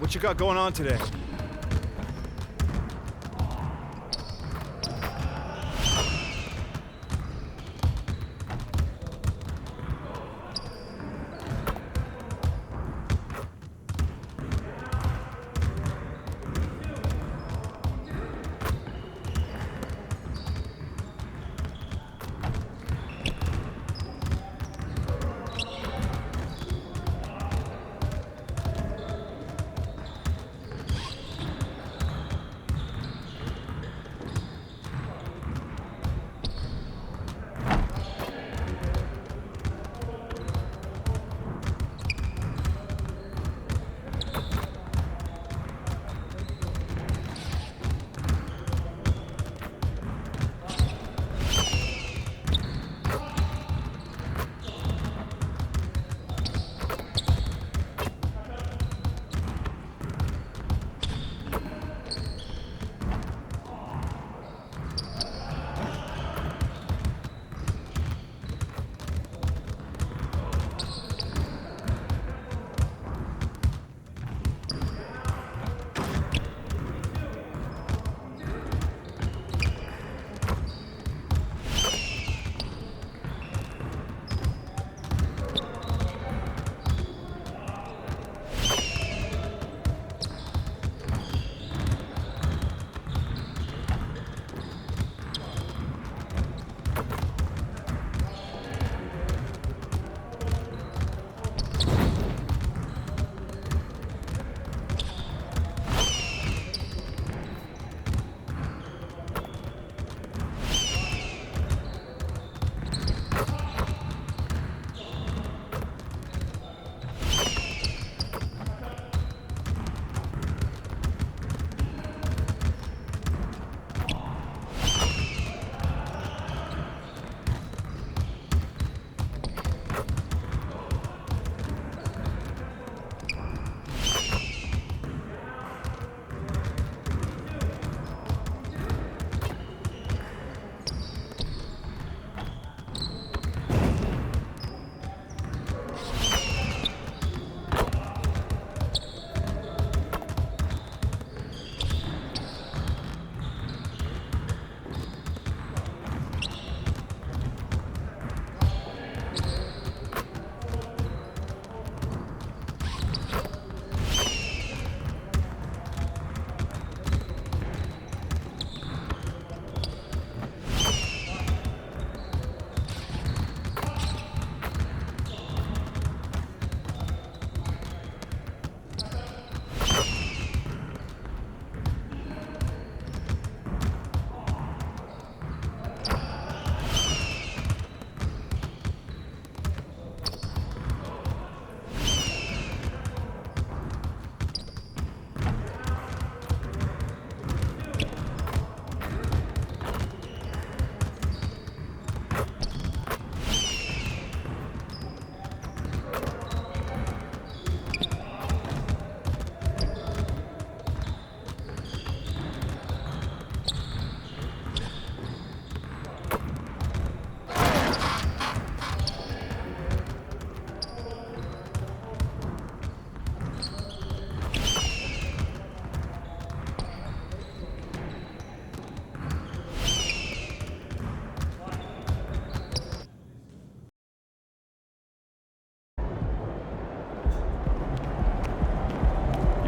What you got going on today?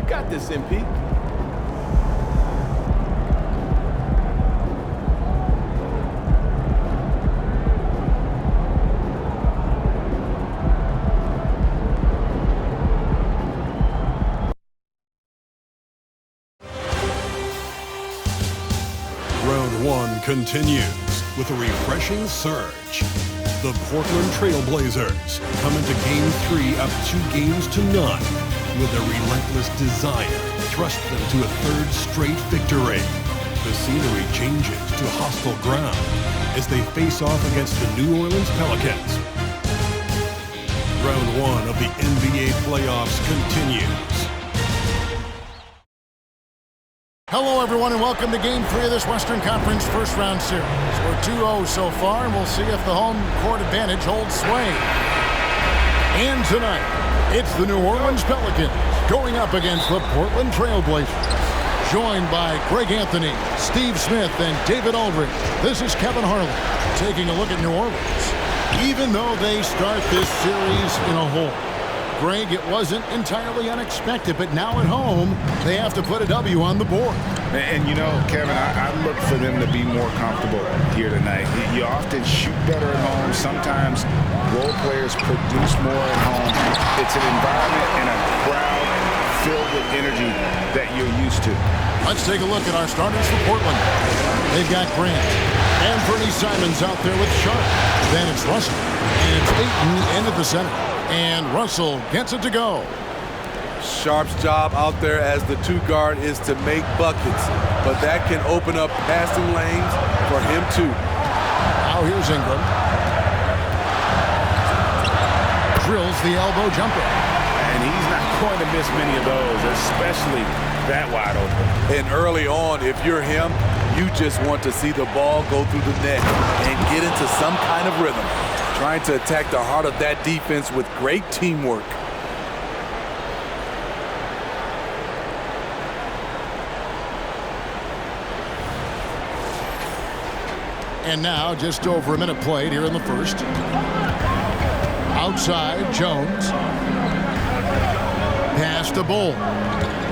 Got this, MP. Round one continues with a refreshing surge. The Portland Trail Blazers come into Game 3 up 2-0 with a relentless desire thrust them to a third straight victory. The scenery changes to hostile ground as they face off against the New Orleans Pelicans. Round one of the NBA playoffs continues. Hello, everyone, and welcome to Game 3 of this Western Conference first-round series. We're 2-0 so far, and we'll see if the home court advantage holds sway. And tonight, It's the New Orleans Pelicans going up against the Portland Trail Blazers. Joined by Greg Anthony, Steve Smith, and David Aldridge, this is Kevin Harlan taking a look at New Orleans. Even though they start this series in a hole, Greg, it wasn't entirely unexpected, but now at home, they have to put a W on the board. And you know, Kevin, I look for them to be more comfortable here tonight. You often shoot better at home. Sometimes role players produce more at home. It's an environment and a crowd filled with energy that you're used to. Let's take a look at our starters for Portland. They've got Grant and Bernie Simons out there with Sharp. Then it's Russell. And it's Ayton into the center. And Russell gets it to go. Sharp's job out there as the 2 guard is to make buckets, but that can open up passing lanes for him too. Now here's Ingram. Drills the elbow jumper. And he's not going to miss many of those, especially that wide open. And early on, if you're him, you just want to see the ball go through the net and get into some kind of rhythm, trying to attack the heart of that defense with great teamwork. And now, just over a minute played here in the first. Outside, Jones. Pass to Bull.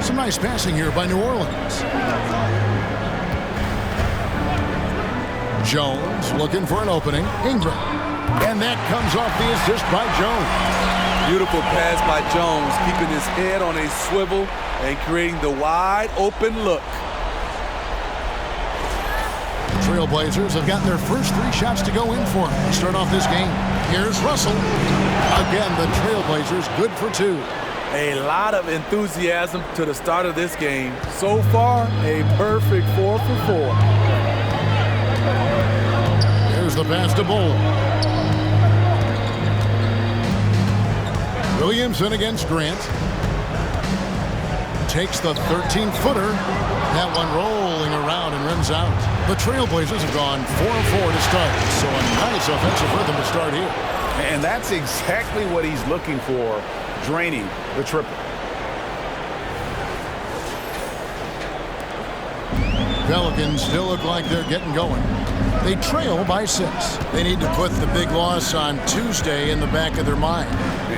Some nice passing here by New Orleans. Jones looking for an opening. Ingram. And that comes off the assist by Jones. Beautiful pass by Jones, keeping his head on a swivel and creating the wide open look. Trailblazers have gotten their first 3 shots to go in for them to start off this game. Here's Russell. Again, the Trailblazers good for 2. A lot of enthusiasm to the start of this game. So far, a perfect 4 for 4. Here's the pass to Bull. Williamson against Grant. Takes the 13-footer. That one rolling around and rims out. The Trailblazers have gone 4-4 to start, so a nice offensive rhythm to start here. And that's exactly what he's looking for, draining the triple. Pelicans still look like they're getting going. They trail by 6. They need to put the big loss on Tuesday in the back of their mind.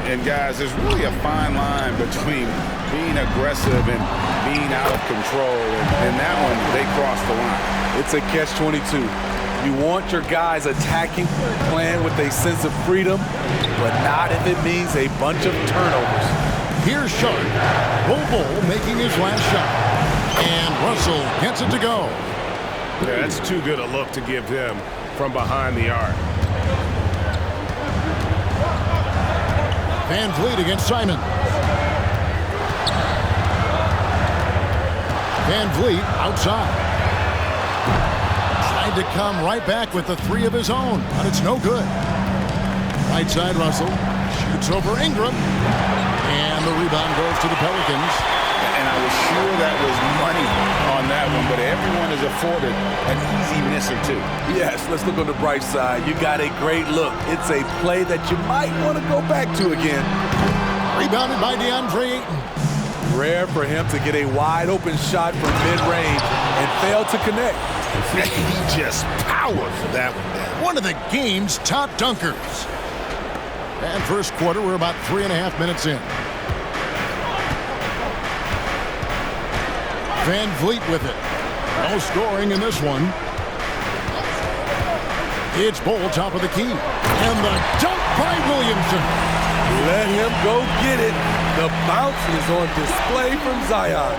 And guys, there's really a fine line between being aggressive and being out of control. And that one, they crossed the line. It's a catch-22. You want your guys attacking, playing with a sense of freedom, but not if it means a bunch of turnovers. Here's Sharp. Bull making his last shot. And Russell gets it to go. Yeah, that's too good a look to give them from behind the arc. Van Vliet against Simon. Van Vliet outside. Tried to come right back with the 3 of his own, but it's no good. Right side, Russell. Shoots over Ingram. And the rebound goes to the Pelicans. And I was sure that was money on that one, but everyone is afforded an easy miss or 2. Yes, let's look on the bright side. You got a great look. It's a play that you might want to go back to again. Rebounded by DeAndre Ayton. Rare for him to get a wide open shot from mid-range and fail to connect. He just powered for that one down. One of the game's top dunkers. And first quarter, we're about 3.5 minutes in. Van Vliet with it. No scoring in this one. It's Bull, top of the key. And the dunk by Williamson. Let him go get it. The bounce is on display from Zion.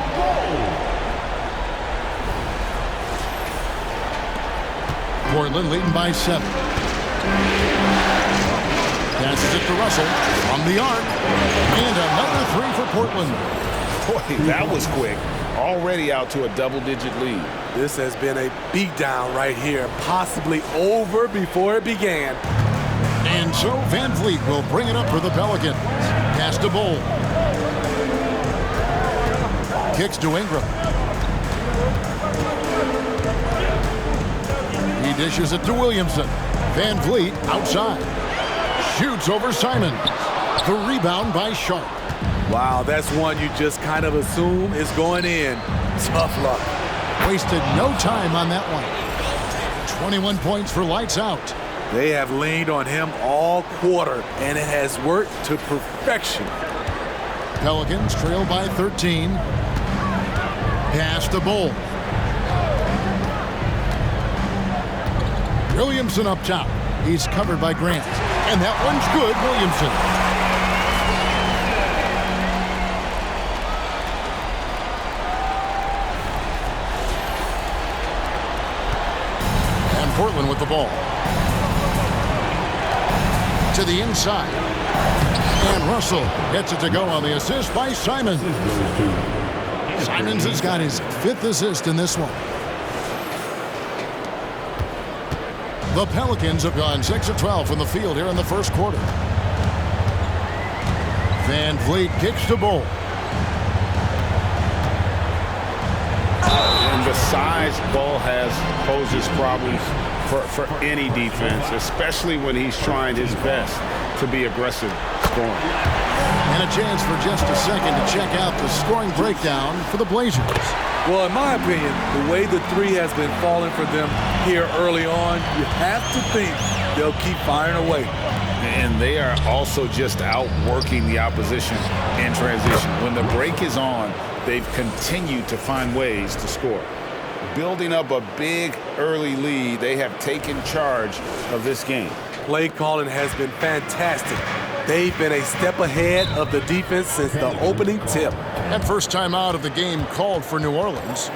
Portland leading by 7. Passes it to Russell from the arc. And another 3 for Portland. Boy, that was quick. Already out to a double-digit lead. This has been a beatdown right here, possibly over before it began. And so Van Vliet will bring it up for the Pelicans. Pass to Bull. Kicks to Ingram. He dishes it to Williamson. Van Vliet outside. Shoots over Simon. The rebound by Sharp. Wow, that's one you just kind of assume is going in. Tough luck. Wasted no time on that one. 21 points for lights out. They have leaned on him all quarter, and it has worked to perfection. Pelicans trail by 13. Pass to Bol. Williamson up top. He's covered by Grant. And that one's good, Williamson. And Portland with the ball. To the inside. And Russell gets it to go on the assist by Simons. Simons has got his 5th assist in this one. The Pelicans have gone 6 of 12 from the field here in the first quarter. Van Vliet kicks to Bol. And the size Bol has poses problems for any defense, especially when he's trying his best to be aggressive scoring. And a chance for just a second to check out the scoring breakdown for the Blazers. Well, in my opinion, the way the three has been falling for them here early on, you have to think they'll keep firing away. And they are also just outworking the opposition in transition. When the break is on, they've continued to find ways to score. Building up a big early lead, they have taken charge of this game. Play calling has been fantastic. They've been a step ahead of the defense since the opening tip. And first time out of the game called for New Orleans.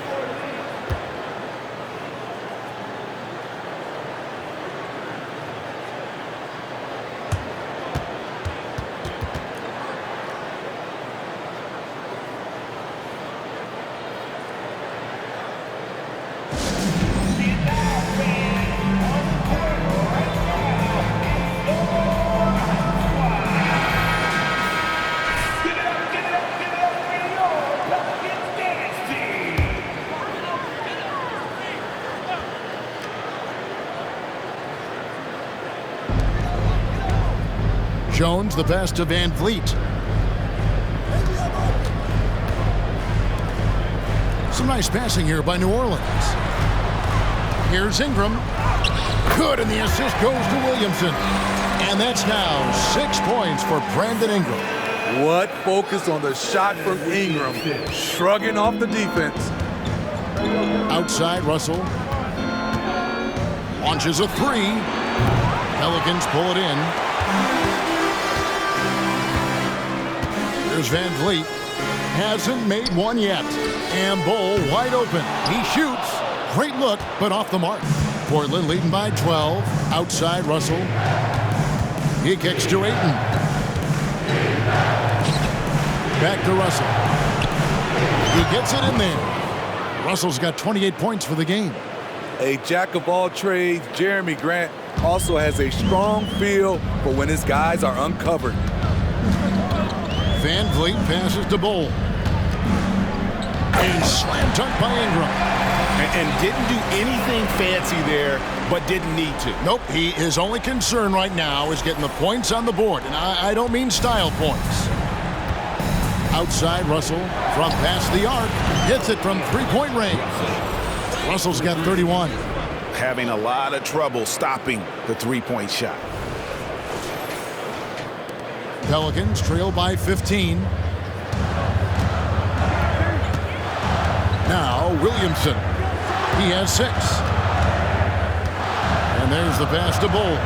Jones, the pass to Van Vliet. Some nice passing here by New Orleans. Here's Ingram. Good, and the assist goes to Williamson. And that's now 6 points for Brandon Ingram. What focus on the shot from Ingram, shrugging off the defense. Outside, Russell. Launches a 3. Pelicans pull it in. There's Van Vliet. Hasn't made one yet. And Bol wide open. He shoots. Great look, but off the mark. Portland leading by 12. Outside, Russell. He kicks to Ayton. Back to Russell. He gets it in there. Russell's got 28 points for the game. A jack of all trades, Jeremy Grant also has a strong feel for when his guys are uncovered. Van Vliet passes to Bol. A slam dunk by Ingram. And didn't do anything fancy there, but didn't need to. Nope, his only concern right now is getting the points on the board. And I don't mean style points. Outside, Russell from past the arc. Hits it from three-point range. Russell's got 31. Having a lot of trouble stopping the three-point shot. Pelicans trail by 15. Now Williamson. He has 6. And there's the pass to Bol.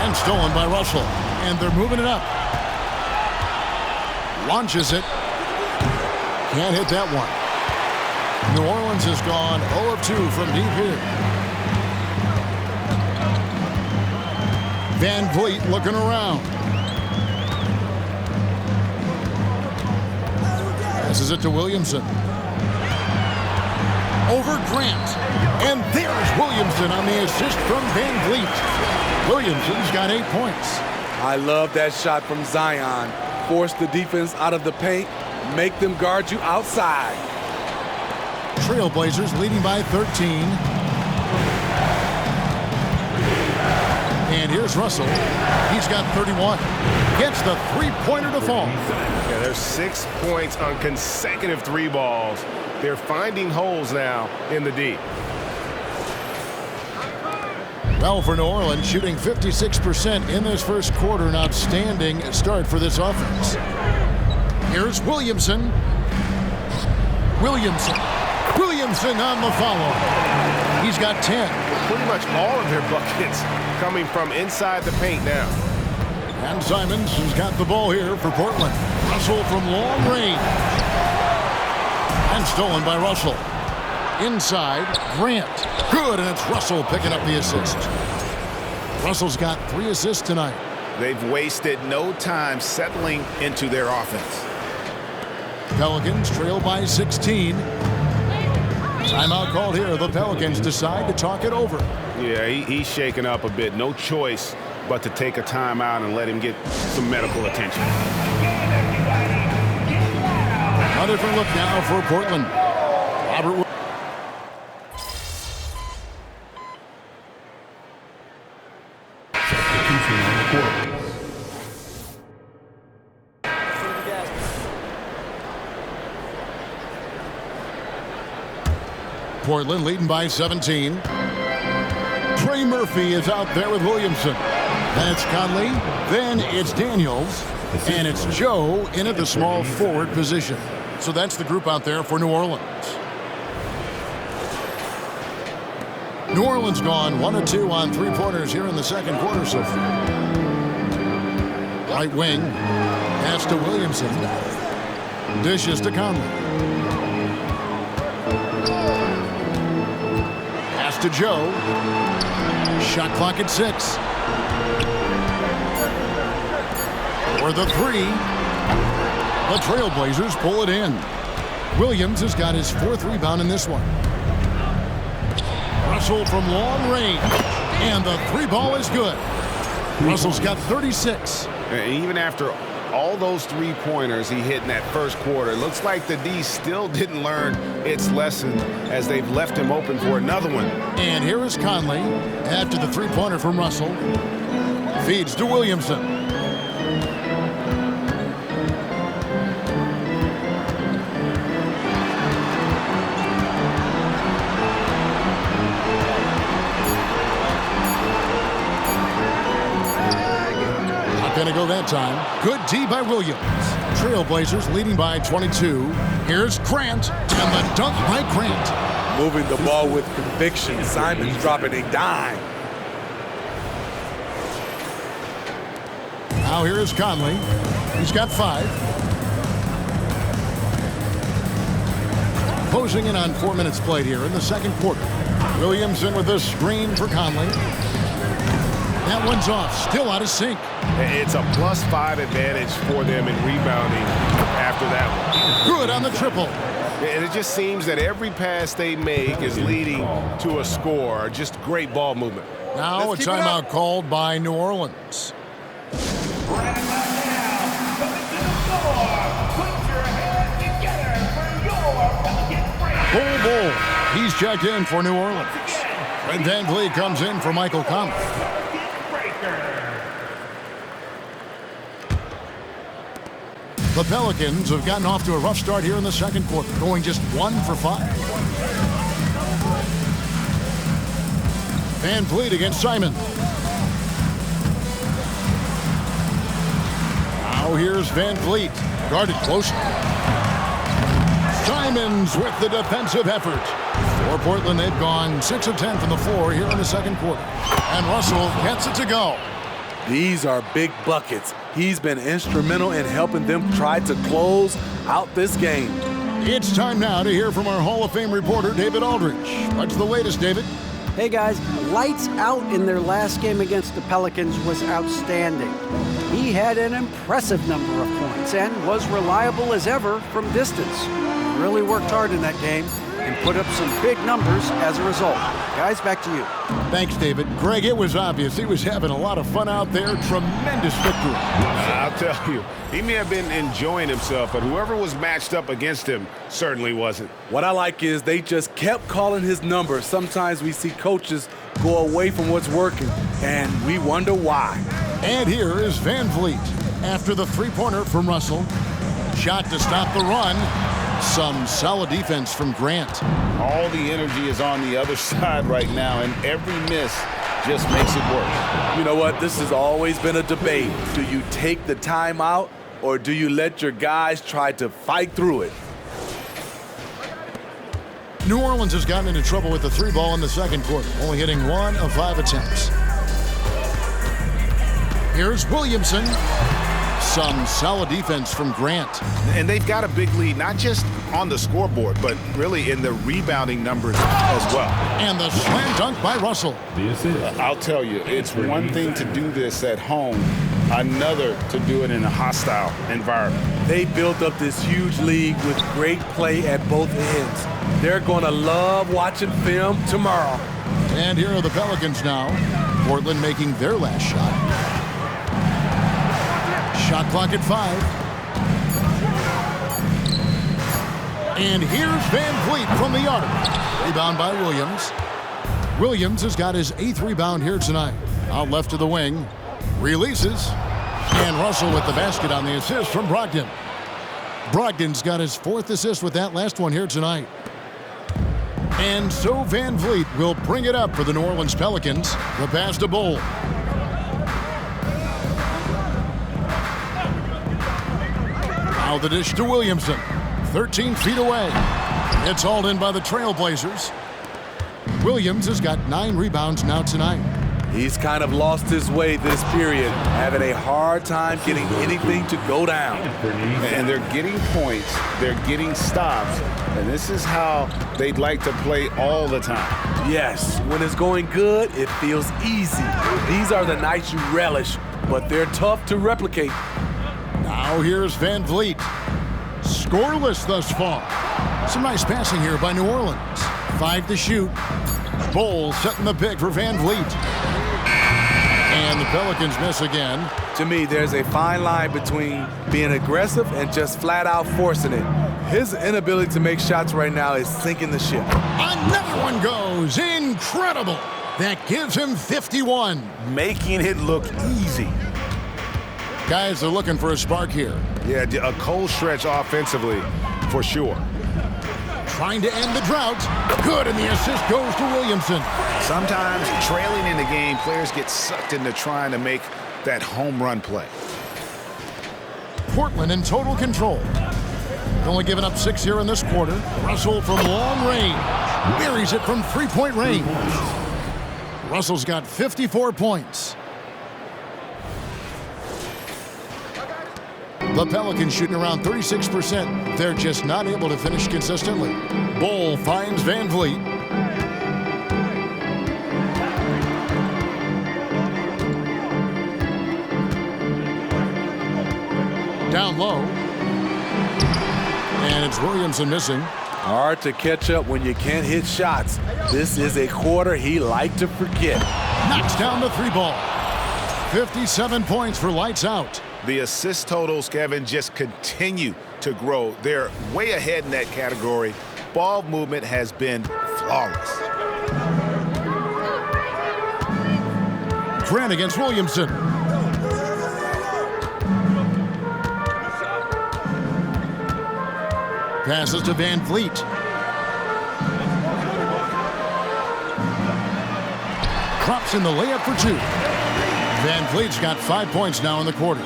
And stolen by Russell. And they're moving it up. Launches it. Can't hit that one. New Orleans has gone 0 of 2 from deep here. Van Vliet looking around. Passes it to Williamson. Over Grant. And there's Williamson on the assist from Van Vliet. Williamson's got 8 points. I love that shot from Zion. Force the defense out of the paint. Make them guard you outside. Trailblazers leading by 13. here's Russell. He's got 31. Gets the three-pointer to fall. Yeah, there's 6 points on consecutive 3 balls. They're finding holes now in the D. Well, for New Orleans, shooting 56% in this first quarter. An outstanding start for this offense. Here's Williamson. Williamson on the follow. He's got 10. Pretty much all of their buckets coming from inside the paint now. And Simons has got the ball here for Portland. Russell from long range. And stolen by Russell. Inside, Grant. Good, and it's Russell picking up the assist. Russell's got 3 assists tonight. They've wasted no time settling into their offense. Pelicans trail by 16. Timeout called here. The Pelicans decide to talk it over. Yeah, he's shaken up a bit. No choice but to take a timeout and let him get some medical attention. A different look now for Portland. Robert. Portland leading by 17. Trey Murphy is out there with Williamson. Then it's Conley. Then it's Daniels. And it's Joe in at the small forward position. So that's the group out there for New Orleans. New Orleans gone 1 of 2 on 3-pointers here in the second quarter so far. Right wing. Pass to Williamson. Dishes to Conley. Pass to Joe. Shot clock at 6. For the 3. The Trailblazers pull it in. Williams has got his 4th rebound in this one. Russell from long range. And the 3 ball is good. Russell's got 36. And even after all those 3-pointers he hit in that first quarter, it looks like the D still didn't learn its lesson as they've left him open for another one. And here is Conley after the 3-pointer from Russell. Feeds to Williamson. Going to go that time. Good D by Williams. Trailblazers leading by 22. Here's Grant, and the dunk by Grant. Moving the ball with conviction. Simons dropping a dime. Now here is Conley. He's got 5. Closing in on 4 minutes played here in the second quarter. Williamson with a screen for Conley. That one's off. Still out of sync. It's a +5 advantage for them in rebounding after that one. Good on the triple. And it just seems that every pass they make is leading to a score. Just great ball movement. Now a timeout called by New Orleans. Bull. He's checked in for New Orleans. Fred VanVleet comes in for Michael Conley. The Pelicans have gotten off to a rough start here in the second quarter, going just 1 for 5. VanVleet against Simon. Now here's VanVleet, guarded closely. Simons with the defensive effort. For Portland, they've gone 6 of 10 from the floor here in the second quarter. And Russell gets it to go. These are big buckets. He's been instrumental in helping them try to close out this game. It's time now to hear from our Hall of Fame reporter, David Aldridge. What's the latest, David? Hey, guys. Lights out in their last game against the Pelicans was outstanding. He had an impressive number of points and was reliable as ever from distance. Really worked hard in that game and put up some big numbers as a result. Guys, back to you. Thanks, David. Greg, it was obvious he was having a lot of fun out there. Tremendous victory. I'll tell you, he may have been enjoying himself, but whoever was matched up against him certainly wasn't. What I like is they just kept calling his number. Sometimes we see coaches go away from what's working, and we wonder why. And here is Van Vliet after the three-pointer from Russell. Shot to stop the run. Some solid defense from Grant. All the energy is on the other side right now, and every miss just makes it work. You know what? This has always been a debate. Do you take the timeout, or do you let your guys try to fight through it? New Orleans has gotten into trouble with the three ball in the second quarter, only hitting 1 of 5 attempts. Here's Williamson. Some solid defense from Grant. And they've got a big lead, not just on the scoreboard, but really in the rebounding numbers as well. And the slam dunk by Russell. I'll tell you, it's one thing to do this at home, another to do it in a hostile environment. They built up this huge lead with great play at both ends. They're going to love watching film tomorrow. And here are the Pelicans now. Portland making their last shot. Shot clock at 5. And here's Van Vliet from the arc. Rebound by Williams. Williams has got his 8th rebound here tonight. Out left to the wing. Releases. And Russell with the basket on the assist from Brogdon. Brogdon's got his 4th assist with that last one here tonight. And so Van Vliet will bring it up for the New Orleans Pelicans. The pass to Bol. Now the dish to Williamson. 13 feet away. It's hauled in by the Trailblazers. Williams has got 9 rebounds now tonight. He's kind of lost his way this period, having a hard time getting anything to go down. And they're getting points, they're getting stops, and this is how they'd like to play all the time. Yes, when it's going good, it feels easy. These are the nights you relish, but they're tough to replicate. Now here's Van Vliet. Scoreless thus far. Some nice passing here by New Orleans. 5 to shoot. Bol setting the pick for Van Vliet. And the Pelicans miss again. To me, there's a fine line between being aggressive and just flat out forcing it. His inability to make shots right now is sinking the ship. Another one goes. Incredible. That gives him 51. Making it look easy. Guys are looking for a spark here. Yeah, a cold stretch offensively, for sure. Trying to end the drought. Good, and the assist goes to Williamson. Sometimes trailing in the game, players get sucked into trying to make that home run play. Portland in total control. Only giving up 6 here in this quarter. Russell from long range. Buries it from three-point range. Russell's got 54 points. The Pelicans shooting around 36%. They're just not able to finish consistently. Bol finds Van Vliet. Down low. And it's Williamson missing. Hard to catch up when you can't hit shots. This is a quarter he liked to forget. Knocks down the 3 ball. 57 points for lights out. The assist totals, Kevin, just continue to grow. They're way ahead in that category. Ball movement has been flawless. Grant against Williamson. Passes to Van Vliet. Drops in the layup for 2. Van Vliet's got 5 points now in the quarter.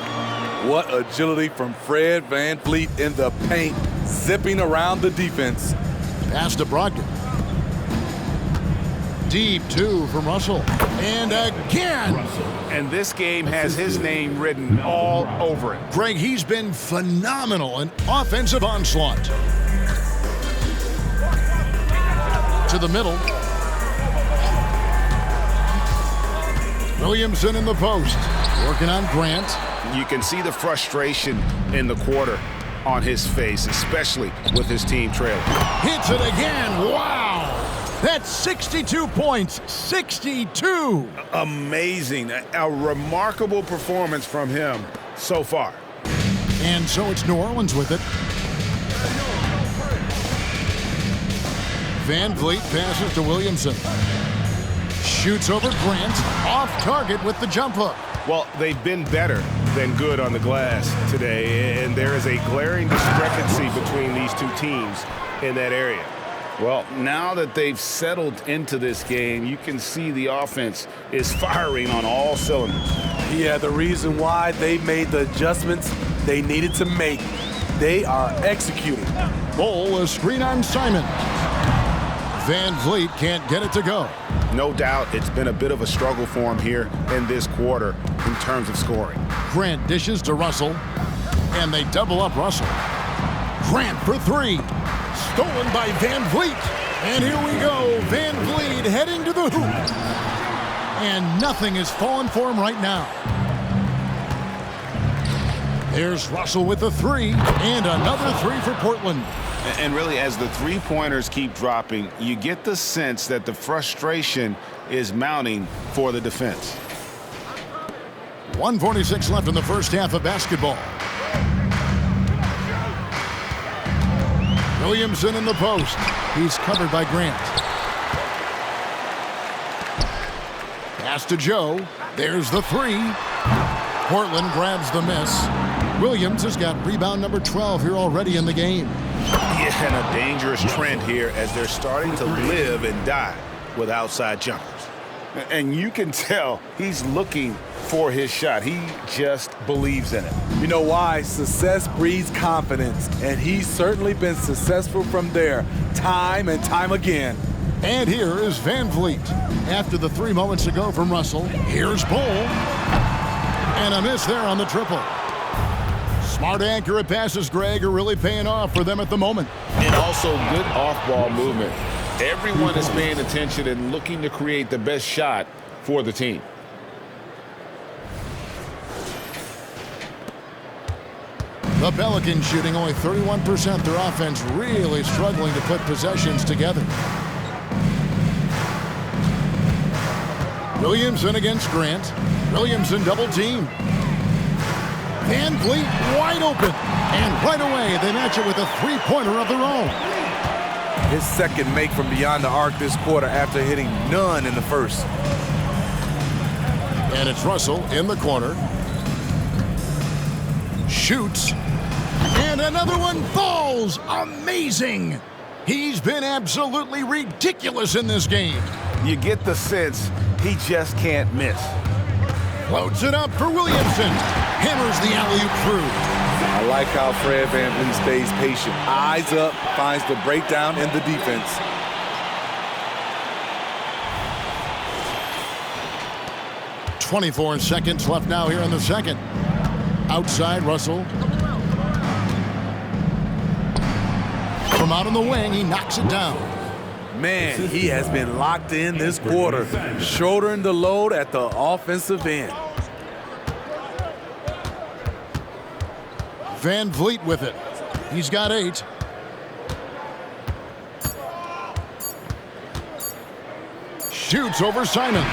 What agility from Fred Van Vliet in the paint, zipping around the defense. Pass to Brogdon. Deep 2 from Russell. And again. And this game has his name written all over it. Greg, he's been phenomenal in offensive onslaught. To the middle. Williamson in the post. Working on Grant. You can see the frustration in the quarter on his face, especially with his team trailing. Hits it again. Wow. That's 62 points. 62. Amazing. A remarkable performance from him so far. And so it's New Orleans with it. Van Vliet passes to Williamson. Shoots over Grant. Off target with the jump hook. Well, they've been better than good on the glass today, and there is a glaring discrepancy between these two teams in that area. Well, now that they've settled into this game, you can see the offense is firing on all cylinders. Yeah, the reason why they made the adjustments they needed to make. They are executing. Bol, a screen on Simon. Van Vliet can't get it to go. No doubt it's been a bit of a struggle for him here in this quarter in terms of scoring. Grant dishes to Russell, and they double up Russell. Grant for three. Stolen by Van Vliet. And here we go. Van Vliet heading to the hoop. And nothing is falling for him right now. There's Russell with the three, and another three for Portland. And really, as the three-pointers keep dropping, you get the sense that the frustration is mounting for the defense. 1:46 left in the first half of basketball. Williamson in the post. He's covered by Grant. Pass to Joe. There's the three. Portland grabs the miss. Williams has got rebound number 12 here already in the game. Yeah, and a dangerous trend here as they're starting to live and die with outside jumpers. And you can tell he's looking for his shot. He just believes in it. You know why? Success breeds confidence, and he's certainly been successful from there time and time again. And here is Van Vliet. After the 3 moments ago from Russell, here's Bol. And a miss there on the triple. Smart, accurate passes, Greg, are really paying off for them at the moment. And also good off-ball movement. Everyone is paying attention and looking to create the best shot for the team. The Pelicans shooting only 31%. Their offense really struggling to put possessions together. Williamson against Grant. Williamson double team. Van Vliet wide open. And right away, they match it with a three-pointer of their own. His second make from beyond the arc this quarter after hitting none in the first. And it's Russell in the corner. Shoots. And another one falls. Amazing. He's been absolutely ridiculous in this game. You get the sense he just can't miss. Floats it up for Williamson. Hammers the alley-oop through. I like how Fred VanVleet stays patient. Eyes up, finds the breakdown in the defense. .24 seconds left now here in the second. Outside, Russell. From out on the wing, he knocks it down. Man, he has been locked in this quarter, shouldering the load at the offensive end. Van Vliet with it. He's got 8. Shoots over Simon.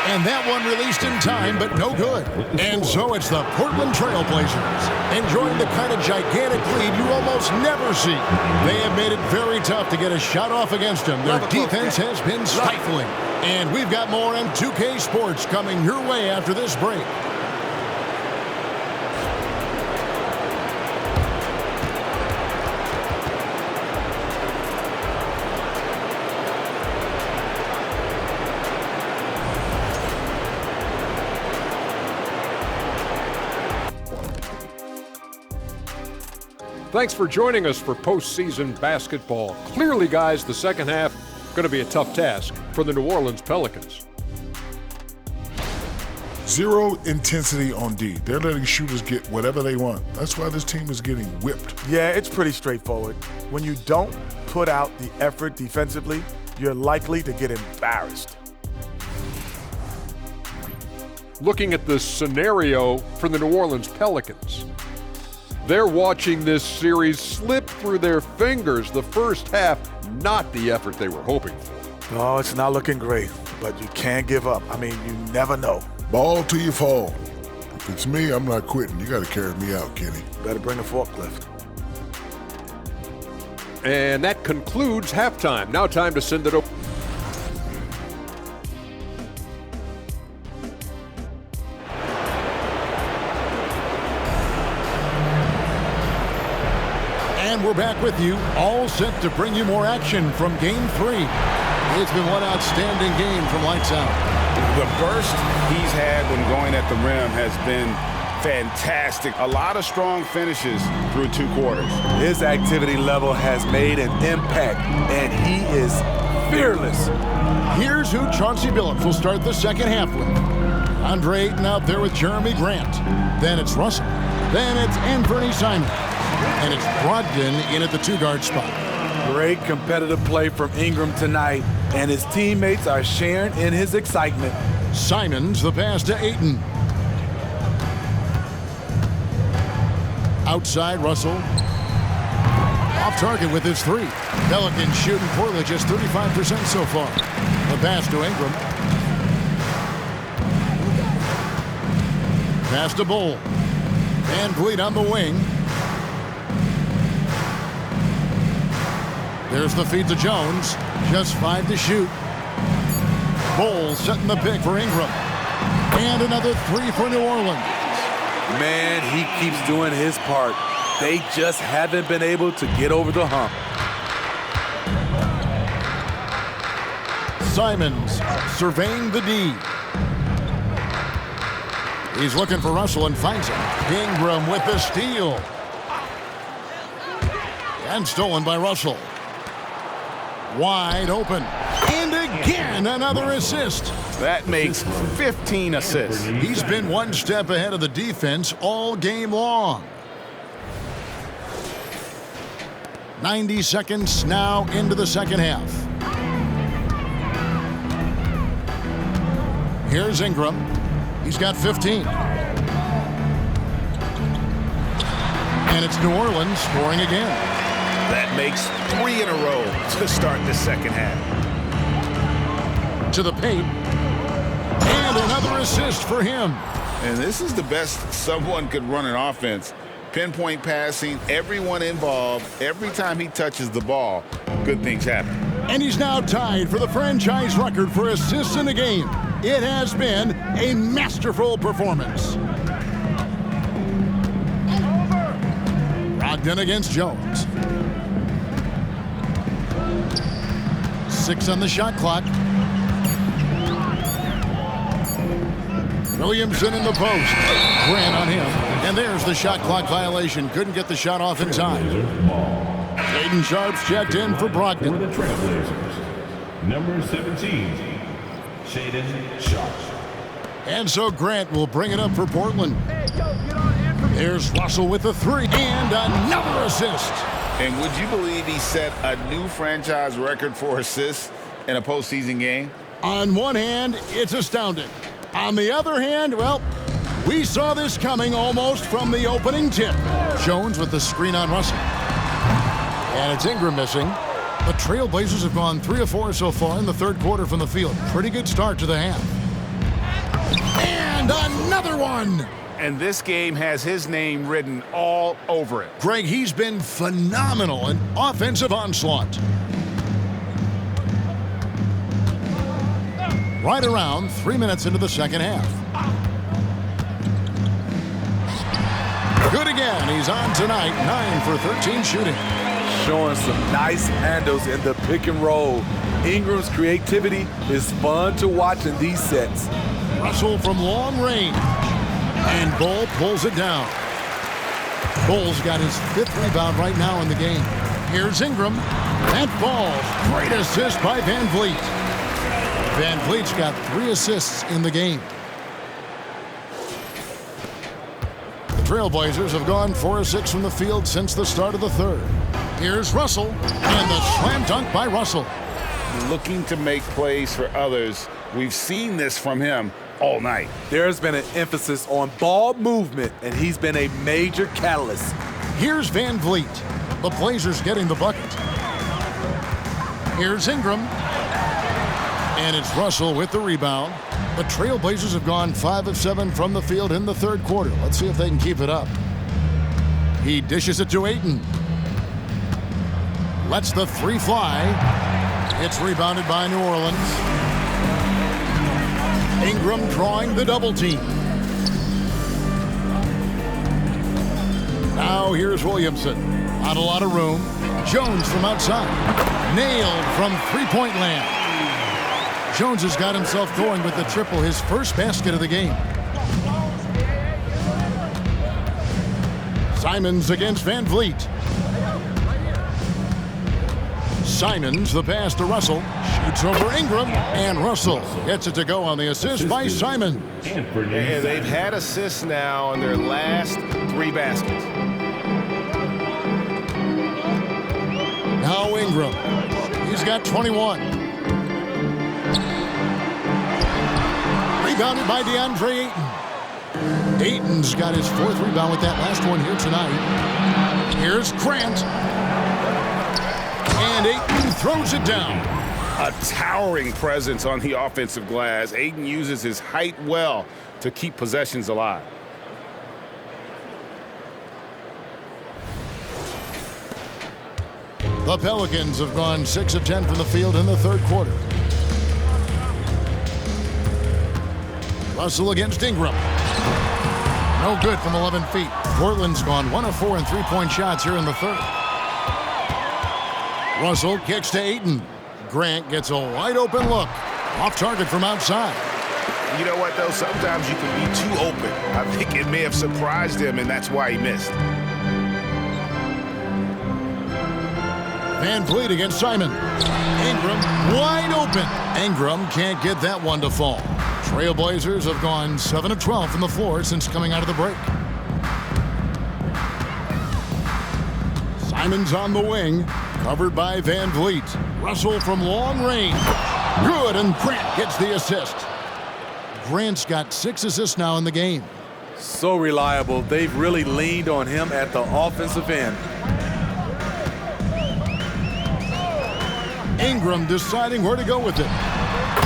And that one released in time, but no good. And so it's the Portland Trail Blazers enjoying the kind of gigantic lead you almost never see. They have made it very tough to get a shot off against them. Their defense has been stifling. And we've got more on 2K Sports coming your way after this break. Thanks for joining us for postseason basketball. Clearly, guys, the second half going to be a tough task for the New Orleans Pelicans. Zero intensity on D. They're letting shooters get whatever they want. That's why this team is getting whipped. Yeah, it's pretty straightforward. When you don't put out the effort defensively, you're likely to get embarrassed. Looking at the scenario for the New Orleans Pelicans, they're watching this series slip through their fingers. The first half, not the effort they were hoping for. No, it's not looking great, but you can't give up. I mean, you never know. Ball till you fall. If it's me, I'm not quitting. You got to carry me out, Kenny. Better bring a forklift. And that concludes halftime. Now time to send it over. And we're back with you, all set to bring you more action from Game 3. It's been one outstanding game from Lights Out. The burst he's had when going at the rim has been fantastic. A lot of strong finishes through 2 quarters. His activity level has made an impact, and he is fearless. Here's who Chauncey Billups will start the second half with. Andre Ayton out there with Jeremy Grant. Then it's Russell. Then it's Anthony Simons. And it's Brogdon in at the 2-guard spot. Great competitive play from Ingram tonight, and his teammates are sharing in his excitement. Simons, the pass to Ayton. Outside, Russell. Off target with his 3. Pelicans shooting poorly, just 35% so far. The pass to Ingram. Pass to Bull. VanVleet on the wing. There's the feed to Jones. Just 5 to shoot. Bull setting the pick for Ingram. And another 3 for New Orleans. Man, he keeps doing his part. They just haven't been able to get over the hump. Simons surveying the D. He's looking for Russell and finds him. Ingram with the steal. And stolen by Russell. Wide open. And again, another assist. That makes 15 assists. He's been one step ahead of the defense all game long. 90 seconds now into the second half. Here's Ingram. He's got 15. And it's New Orleans scoring again. That makes 3 in a row to start the second half. To the paint. And another assist for him. And this is the best someone could run an offense. Pinpoint passing, everyone involved. Every time he touches the ball, good things happen. And he's now tied for the franchise record for assists in a game. It has been a masterful performance. Brogdon against Jones. 6 on the shot clock. Williamson in the post. Grant on him. And there's the shot clock violation. Couldn't get the shot off in time. Shaedon Sharpe's checked in for Brogdon. For the Trailblazers, number 17, Shaedon Sharpe. And so Grant will bring it up for Portland. There's Russell with the 3 and another assist. And would you believe he set a new franchise record for assists in a postseason game? On one hand, it's astounding. On the other hand, well, we saw this coming almost from the opening tip. Jones with the screen on Russell. And it's Ingram missing. The Trailblazers have gone 3 of 4 so far in the third quarter from the field. Pretty good start to the half. And another one. And this game has his name written all over it. Greg, he's been phenomenal in offensive onslaught. Right around 3 minutes into the second half. Good again. He's on tonight. 9 for 13 shooting. Showing some nice handles in the pick and roll. Ingram's creativity is fun to watch in these sets. Russell from long range. And Bull pulls it down. Bull's got his 5th rebound right now in the game. Here's Ingram. That falls. Great assist by VanVleet. VanVleet's got 3 assists in the game. The Trailblazers have gone 4 of 6 from the field since the start of the third. Here's Russell. And the slam dunk by Russell. Looking to make plays for others. We've seen this from him all night. There's been an emphasis on ball movement, and he's been a major catalyst. Here's VanVleet. The Blazers getting the bucket. Here's Ingram. And it's Russell with the rebound. The Trailblazers have gone 5 of 7 from the field in the third quarter. Let's see if they can keep it up. He dishes it to Ayton. Lets the 3 fly. It's rebounded by New Orleans. Ingram drawing the double team. Now here's Williamson. Not a lot of room. Jones from outside. Nailed from three-point land. Jones has got himself going with the triple, his first basket of the game. Simons against Van Vliet. Simons, the pass to Russell. Shoots over Ingram, and Russell gets it to go on the assist by Simons. And they've had assists now on their last 3 baskets. Now Ingram. He's got 21. Rebounded by DeAndre Ayton. Ayton's got his 4th rebound with that last one here tonight. Here's Grant. And Ayton throws it down. A towering presence on the offensive glass. Ayton uses his height well to keep possessions alive. The Pelicans have gone 6 of 10 from the field in the 3rd quarter. Russell against Ingram. No good from 11 feet. Portland's gone 1 of 4 in 3-point shots here in the 3rd. Russell kicks to Ayton. Grant gets a wide open look. Off target from outside. You know what, though? Sometimes you can be too open. I think it may have surprised him, and that's why he missed. Van Vliet against Simon. Ingram wide open. Ingram can't get that one to fall. Trailblazers have gone 7 of 12 from the floor since coming out of the break. Simons on the wing, covered by Van Vliet. Russell from long range. Good, and Grant gets the assist. Grant's got 6 assists now in the game. So reliable. They've really leaned on him at the offensive end. Ingram deciding where to go with it.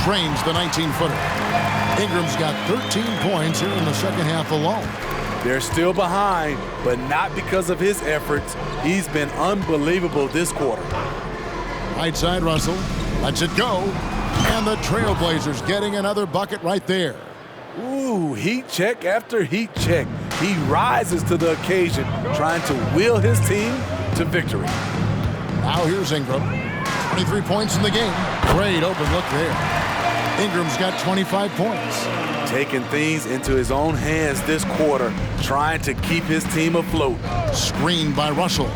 Trains the 19-footer. Ingram's got 13 points here in the 2nd half alone. They're still behind, but not because of his efforts. He's been unbelievable this quarter. Right side, Russell lets it go. And the Trailblazers getting another bucket right there. Ooh, heat check after heat check. He rises to the occasion, trying to will his team to victory. Now here's Ingram. 23 points in the game. Great open look there. Ingram's got 25 points. Taking things into his own hands this quarter, trying to keep his team afloat. Screened by Russell.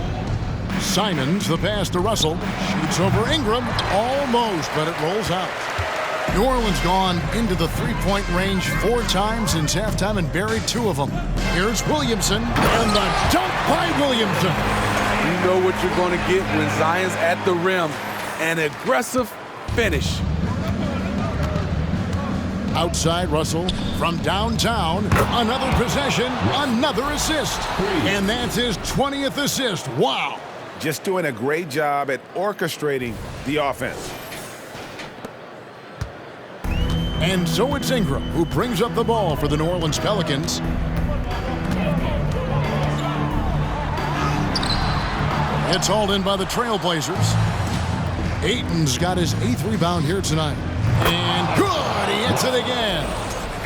Simons, the pass to Russell. Shoots over Ingram. Almost, but it rolls out. New Orleans gone into the 3-point range 4 times since halftime and buried 2 of them. Here's Williamson, and the dunk by Williamson. You know what you're going to get when Zion's at the rim. An aggressive finish. Outside Russell from downtown. Another possession, another assist. And that's his 20th assist. Wow. Just doing a great job at orchestrating the offense. And so it's Ingram who brings up the ball for the New Orleans Pelicans. It's hauled in by the Trailblazers. Ayton's got his 8th rebound here tonight. And good, he hits it again.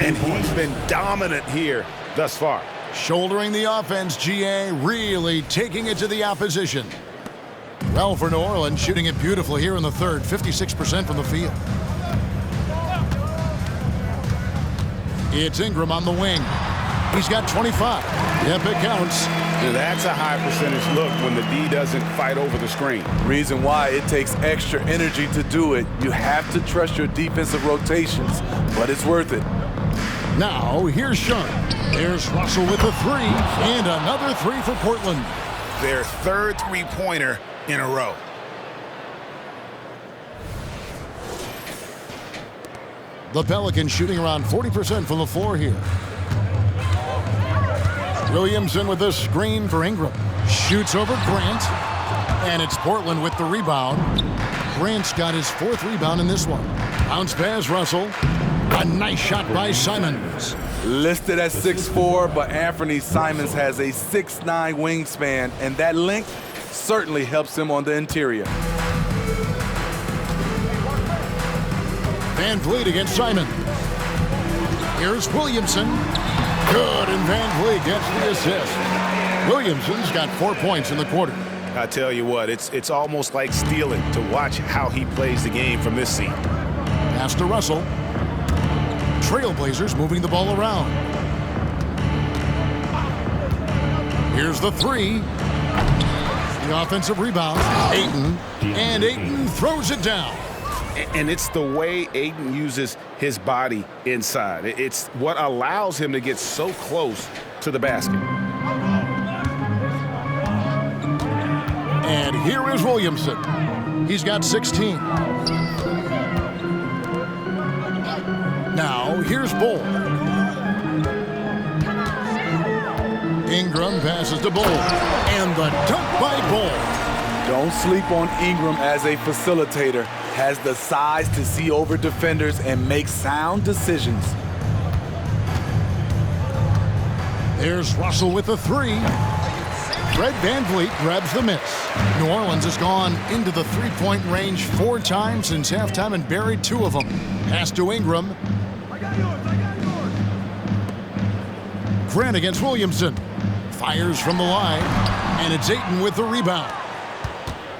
And he's been dominant here thus far. Shouldering the offense, GA really taking it to the opposition. Well, for New Orleans, shooting it beautifully here in the 3rd, 56% from the field. It's Ingram on the wing. He's got 25. Yep, it counts. That's a high percentage look when the D doesn't fight over the screen. Reason why it takes extra energy to do it. You have to trust your defensive rotations, but it's worth it. Now, here's Sean. There's Russell with a 3, and another 3 for Portland. Their 3rd 3-pointer in a row. The Pelicans shooting around 40% from the floor here. Williamson with a screen for Ingram. Shoots over Grant. And it's Portland with the rebound. Grant's got his 4th rebound in this one. Bounce pass, Russell. A nice shot by Simons. Listed at 6'4", but Anthony Simons has a 6'9" wingspan, and that length certainly helps him on the interior. Van Vliet against Simon. Here's Williamson. Good, and Van Vliet gets the assist. Williamson's got 4 points in the quarter. I tell you what, it's almost like stealing to watch how he plays the game from this seat. Pass to Russell. Trailblazers moving the ball around. Here's the three. The offensive rebound. Ayton. And Ayton throws it down. And it's the way Ayton uses his body inside. It's what allows him to get so close to the basket. And here is Williamson. He's got 16. Now, here's Bull. Ingram passes to Bull. And the dunk by Bull. Don't sleep on Ingram as a facilitator. Has the size to see over defenders and make sound decisions. There's Russell with the three. Fred VanVleet grabs the miss. New Orleans has gone into the three-point range 4 times since halftime and buried 2 of them. Pass to Ingram. Grant against Williamson. Fires from the line. And it's Ayton with the rebound.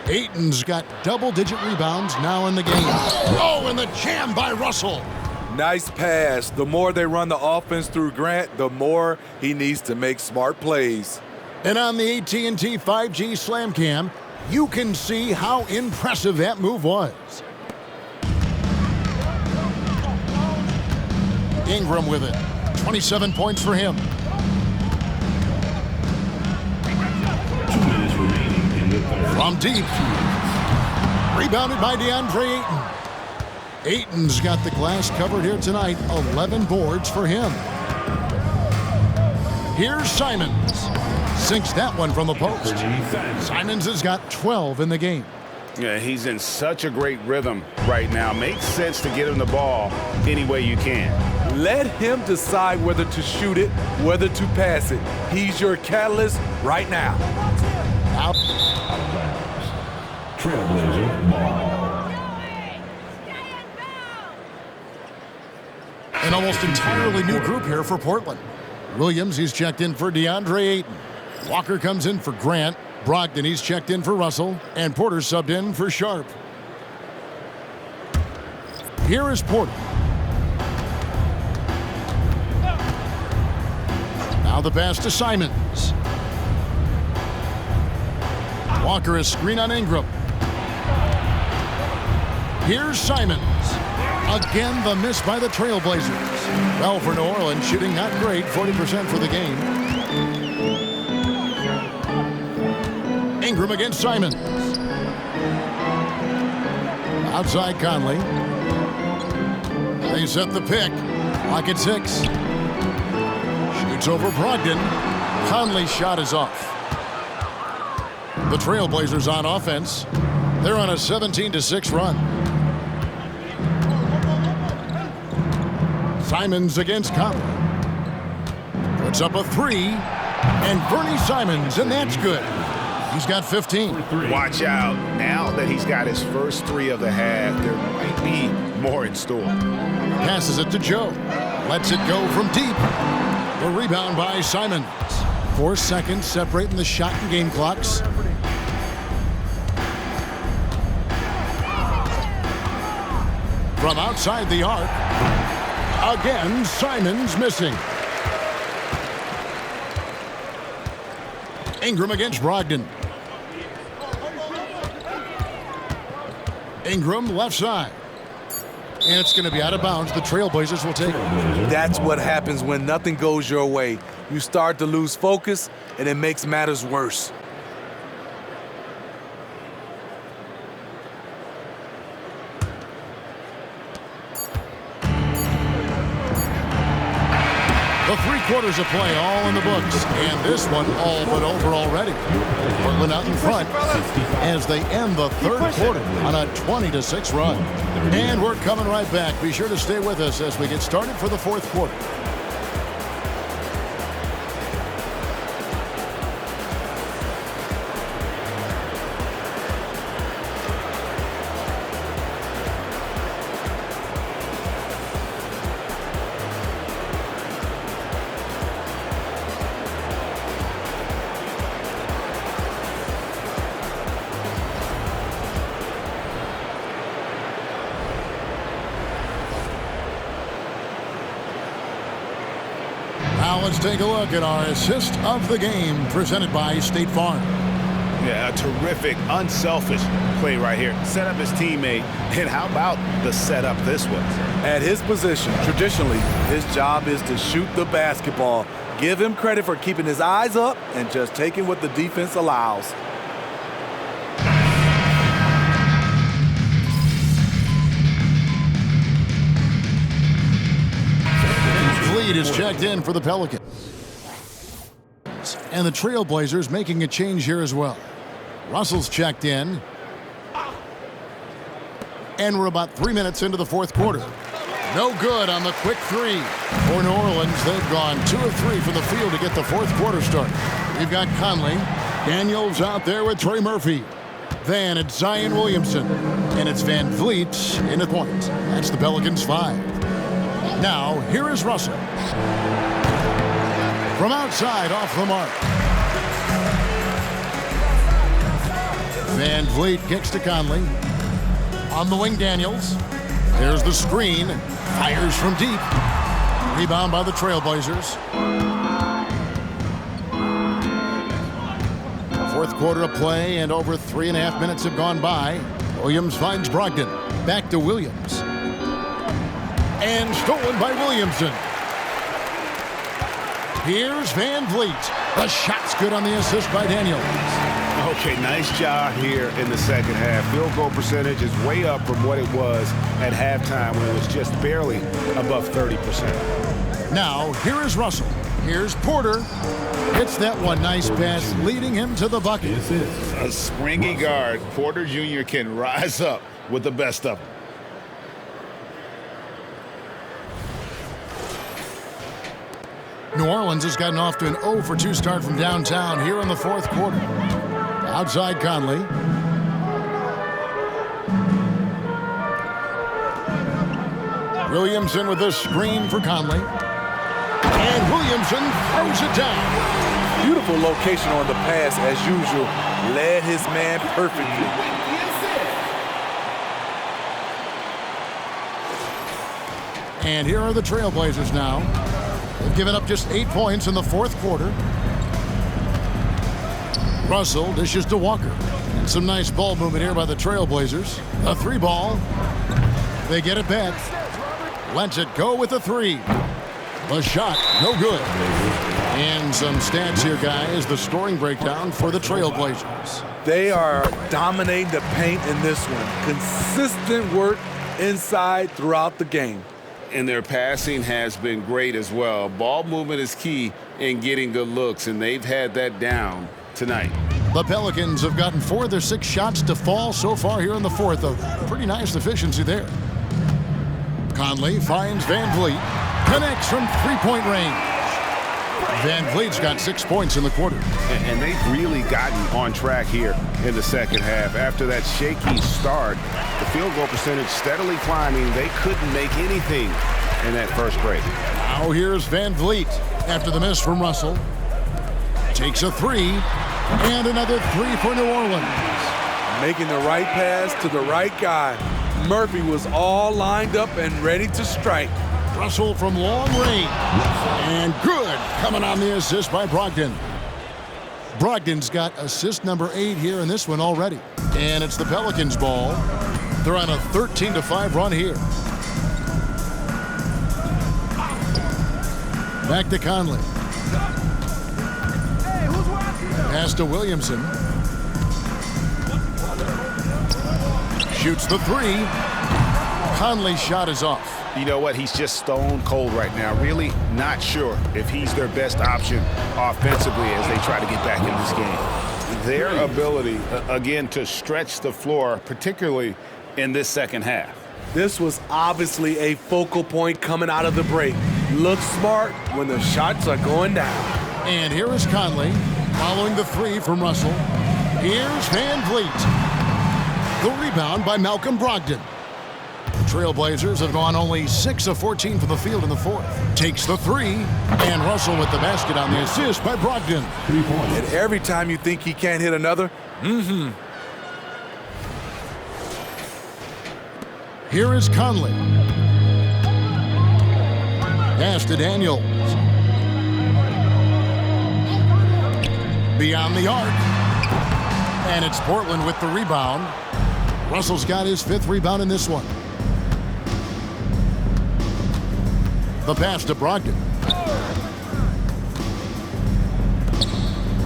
Ayton's got double-digit rebounds now in the game. Oh, and the jam by Russell. Nice pass. The more they run the offense through Grant, the more he needs to make smart plays. And on the AT&T 5G Slam Cam, you can see how impressive that move was. Ingram with it. 27 points for him. 2 minutes remaining in the third. From deep. Rebounded by DeAndre Ayton. Ayton's got the glass covered here tonight. 11 boards for him. Here's Simons. Sinks that one from the post. Simons has got 12 in the game. Yeah, he's in such a great rhythm right now. Makes sense to get him the ball any way you can. Let him decide whether to shoot it, whether to pass it. He's your catalyst right now. Out. Trailblazer ball. An almost entirely new group here for Portland. Williams, he's checked in for DeAndre Ayton. Walker comes in for Grant. Brogdon, he's checked in for Russell. And Porter subbed in for Sharp. Here is Porter. Now the pass to Simons. Walker is screen on Ingram. Here's Simons. Again, the miss by the Trailblazers. Well, for New Orleans, shooting not great, 40% for the game. Ingram against Simons. Outside Conley. They set the pick. Clock at 6. Shoots over Brogdon. Conley's shot is off. The Trailblazers on offense. They're on a 17-6 run. Simons against Conley. Puts up a 3. And Bernie Simons, and that's good. He's got 15. Watch out. Now that he's got his first 3 of the half, there might be more in store. Passes it to Joe. Lets it go from deep. The rebound by Simons. 4 seconds separating the shot and game clocks. From outside the arc. Again, Simons missing. Ingram against Brogdon. Ingram left side. And it's going to be out of bounds. The Trailblazers will take it. That's what happens when nothing goes your way. You start to lose focus, and it makes matters worse. The 3 quarters of play all in the books, and this one all but over already. Portland out in front as they end the 3rd quarter on a 20-6 run. And we're coming right back. Be sure to stay with us as we get started for the 4th quarter. Now let's take a look at our assist of the game presented by State Farm. Yeah, a terrific, unselfish play right here. Set up his teammate, and how about the setup this was? At his position, traditionally, his job is to shoot the basketball. Give him credit for keeping his eyes up and just taking what the defense allows. Lead is checked in for the Pelicans. And the Trailblazers making a change here as well. Russell's checked in. And we're about 3 minutes into the fourth quarter. No good on the quick three. For New Orleans, they've gone 2 of 3 from the field to get the fourth quarter started. We've got Conley. Daniels out there with Trey Murphy. Then it's Zion Williamson. And it's Van Vliet in the point. That's the Pelicans 5. Now, here is Russell. From outside, off the mark. Van Vliet kicks to Conley. On the wing, Daniels. There's the screen. Fires from deep. Rebound by the Trailblazers. Fourth quarter of play, and over 3.5 minutes have gone by. Williams finds Brogdon. Back to Williams. And stolen by Williamson. Here's Van Vliet. The shot's good on the assist by Daniels. Okay, nice job here in the second half. Field goal percentage is way up from what it was at halftime when it was just barely above 30%. Now, here is Russell. Here's Porter. Hits that one. Nice pass, leading him to the bucket. A springy guard. Porter Jr. can rise up with the best of them. New Orleans has gotten off to an 0 for 2 start from downtown here in the fourth quarter. Outside Conley. Williamson with the screen for Conley. And Williamson throws it down. Beautiful location on the pass as usual. Led his man perfectly. And here are the Trailblazers now. They've given up just 8 points in the fourth quarter. Russell dishes to Walker. And some nice ball movement here by the Trailblazers. A 3 ball. They get it back. Lets it go with a 3. The shot, no good. And some stats here, guys. The scoring breakdown for the Trailblazers. They are dominating the paint in this one. Consistent work inside throughout the game. And their passing has been great as well. Ball movement is key in getting good looks, and they've had that down tonight. The Pelicans have gotten 4 of their 6 shots to fall so far here in the fourth. A pretty nice efficiency there. Conley finds Van Vliet. Connects from 3-point range. Van Vliet's got 6 points in the quarter. And they've really gotten on track here in the second half. After that shaky start, the field goal percentage steadily climbing. They couldn't make anything in that first break. Now here's Van Vliet after the miss from Russell. Takes a 3, and another 3 for New Orleans. Making the right pass to the right guy. Murphy was all lined up and ready to strike. Russell from long range. And good coming on the assist by Brogdon. Brogdon's got assist number 8 here in this one already. And it's the Pelicans' ball. They're on a 13-5 run here. Back to Conley. Pass to Williamson. Shoots the 3. Conley's shot is off. You know what? He's just stone cold right now. Really not sure if he's their best option offensively as they try to get back in this game. Their ability, again, to stretch the floor, particularly in this second half. This was obviously a focal point coming out of the break. Look smart when the shots are going down. And here is Conley following the 3 from Russell. Here's Van Vliet. The rebound by Malcolm Brogdon. The Trailblazers have gone only 6 of 14 from the field in the fourth. Takes the 3, and Russell with the basket on the assist by Brogdon. And every time you think he can't hit another, Here is Conley. Pass to Daniels. beyond the arc. And it's Portland with the rebound. Russell's got his 5th rebound in this one. The pass to Brogdon.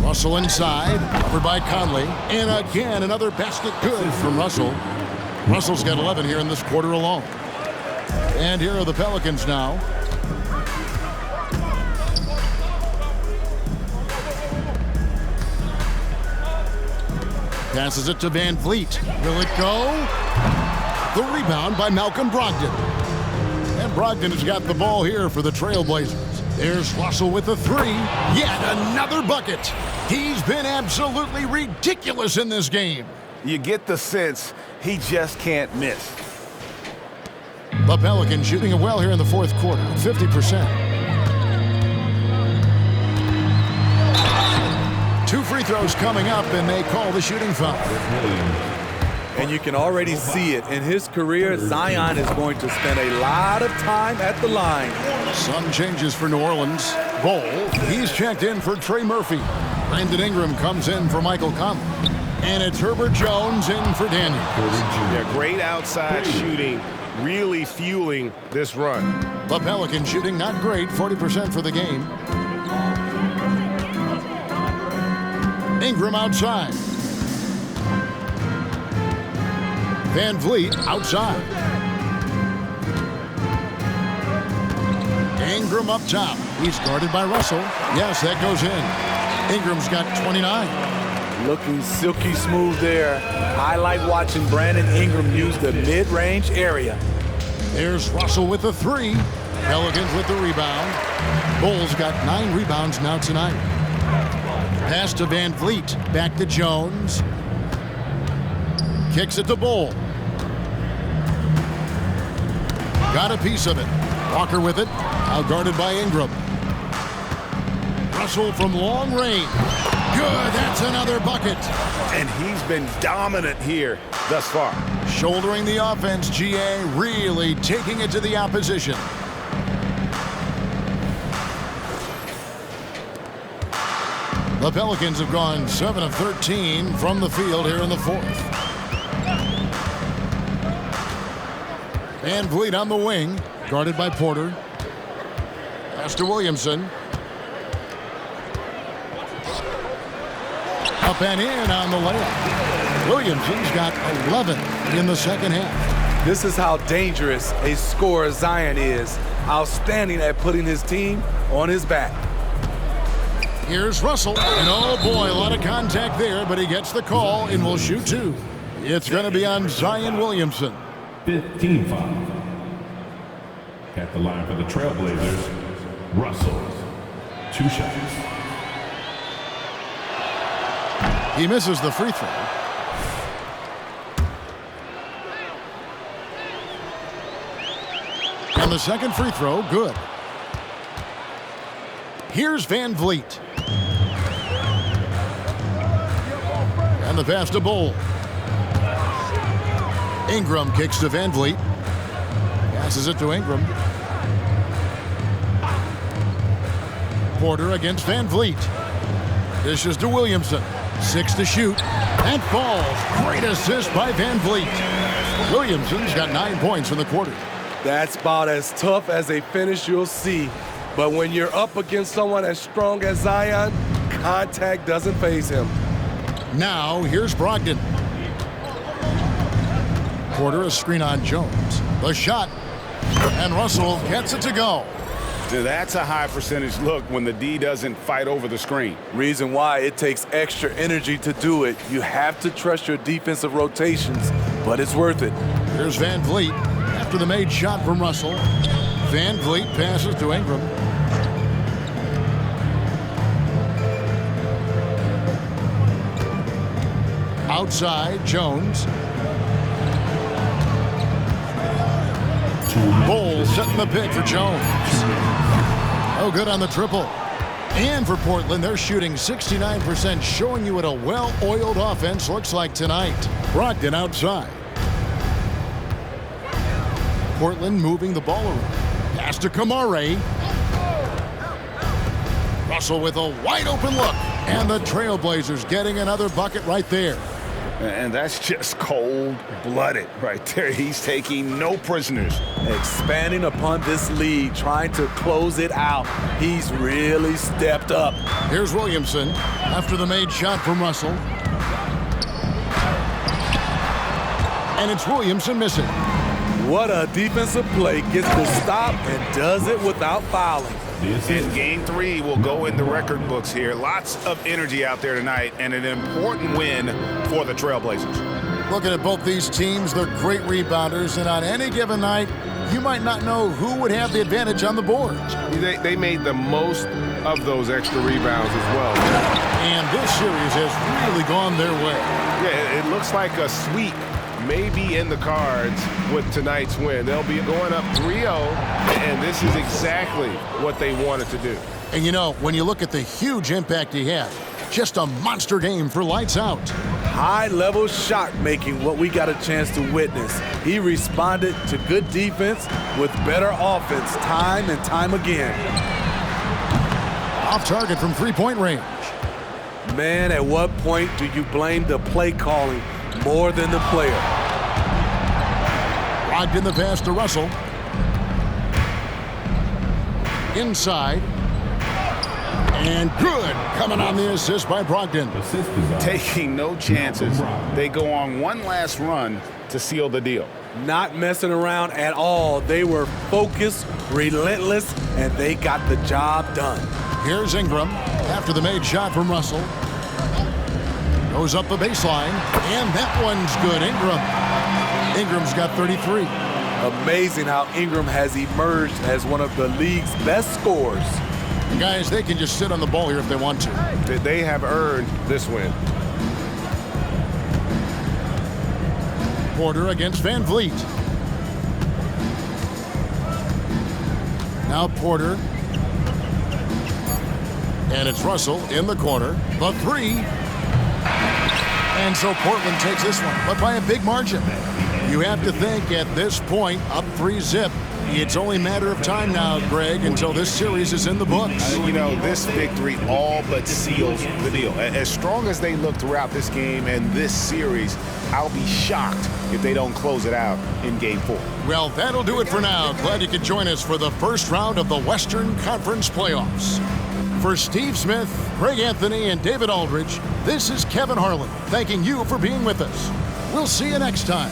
Russell inside, covered by Conley. And again, another basket good from Russell. Russell's got 11 here in this quarter alone. And here are the Pelicans now. Passes it to Van Vliet. Will it go? The rebound by Malcolm Brogdon. And Brogdon has got the ball here for the Trailblazers. There's Russell with the 3. Yet another bucket. He's been absolutely ridiculous in this game. You get the sense he just can't miss. The Pelicans shooting it well here in the 4th quarter, 50%. 2 free throws coming up, and they call the shooting foul. And you can already see it. In his career, Zion is going to spend a lot of time at the line. Some changes for New Orleans. Bol, he's checked in for Trey Murphy. Brandon Ingram comes in for Michael Conley. And it's Herbert Jones in for Daniels. Yeah, great outside shooting, really fueling this run. The Pelicans shooting not great, 40% for the game. Ingram outside. Van Vliet outside. Ingram up top. He's guarded by Russell. Yes, that goes in. Ingram's got 29. Looking silky smooth there. I like watching Brandon Ingram use the mid-range area. There's Russell with the 3. Pelicans with the rebound. Bol's got 9 rebounds now tonight. Pass to Van Vliet. Back to Jones. Kicks it to Bol. Got a piece of it. Walker with it. Now guarded by Ingram. Russell from long range. Good. That's another bucket. And he's been dominant here thus far. Shouldering the offense, GA really taking it to the opposition. The Pelicans have gone 7 of 13 from the field here in the 4th. Van Vliet on the wing, guarded by Porter. Pass to Williamson. Up and in on the layup. Williamson's got 11 in the 2nd half. This is how dangerous a scorer Zion is. Outstanding at putting his team on his back. Here's Russell, and oh boy, a lot of contact there, but he gets the call and will shoot 2. It's going to be on Zion Williamson. 15 foul. At the line for the Trailblazers, Russell. 2 shots. He misses the free throw. And the second free throw, good. Here's Van Vliet. And the pass to Bol. Ingram kicks to Van Vliet. Passes it to Ingram. Porter against Van Vliet. Dishes to Williamson. 6 to shoot. And falls. Great assist by Van Vliet. Williamson's got 9 points in the quarter. That's about as tough as a finish you'll see. But when you're up against someone as strong as Zion, contact doesn't faze him. Now, here's Brogdon. Porter, a screen on Jones. The shot. And Russell gets it to go. That's a high percentage look when the D doesn't fight over the screen. Reason why it takes extra energy to do it. You have to trust your defensive rotations, but it's worth it. Here's Van Vliet after the made shot from Russell. Van Vliet passes to Ingram. Outside, Jones. Bol setting the pick for Jones. Oh, good on the triple. And for Portland, they're shooting 69%, showing you what a well-oiled offense looks like tonight. Brogdon outside. Portland moving the ball around. Pass to Kamare. Russell with a wide-open look. And the Trailblazers getting another bucket right there. And that's just cold-blooded right there. He's taking no prisoners. Expanding upon this lead, trying to close it out. He's really stepped up. Here's Williamson after the made shot from Russell. And it's Williamson missing. What a defensive play. Gets the stop and does it without fouling. And game 3 will go in the record books here. Lots of energy out there tonight and an important win for the Trailblazers. Looking at both these teams, they're great rebounders, and on any given night, you might not know who would have the advantage on the board. They made the most of those extra rebounds as well. And this series has really gone their way. Yeah, it looks like a sweep may be in the cards with tonight's win. They'll be going up 3-0, and this is exactly what they wanted to do. And you know, when you look at the huge impact he had, just a monster game for lights out. High-level shot making, what we got a chance to witness. He responded to good defense with better offense time and time again. Off target from three-point range. Man, at what point do you blame the play calling more than the player? Locked in the pass to Russell. Inside. And good. Coming on the assist by Brogdon. Taking no chances. They go on one last run to seal the deal. Not messing around at all. They were focused, relentless, and they got the job done. Here's Ingram after the made shot from Russell. Goes up the baseline, and that one's good. Ingram's got 33. Amazing how Ingram has emerged as one of the league's best scorers. Guys, they can just sit on the ball here if they want to. They have earned this win. Porter against Van Vliet. Now Porter. And it's Russell in the corner. The three. And so Portland takes this one, but by a big margin. You have to think at this point, up 3-0. It's only a matter of time now, Greg, until this series is in the books. You know, this victory all but seals the deal. As strong as they look throughout this game and this series, I'll be shocked if they don't close it out in Game 4. Well, that'll do it for now. Glad you could join us for the first round of the Western Conference Playoffs. For Steve Smith, Greg Anthony, and David Aldridge, this is Kevin Harlan, thanking you for being with us. We'll see you next time.